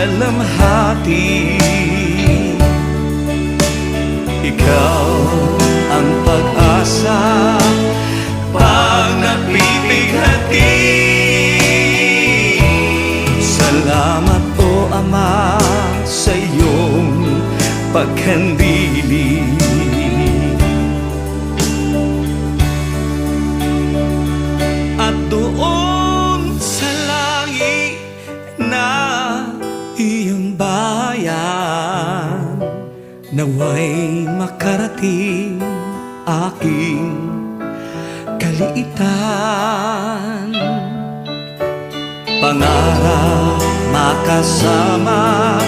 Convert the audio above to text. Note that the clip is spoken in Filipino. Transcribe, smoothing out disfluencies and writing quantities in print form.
dalamhati. Ikaw ang pag-asa pag napipighati. Salamat o Ama sa iyong pagkandili. At doon sa langit na iyong bayan, naway makarating aking kaliitan. Pangarap makasama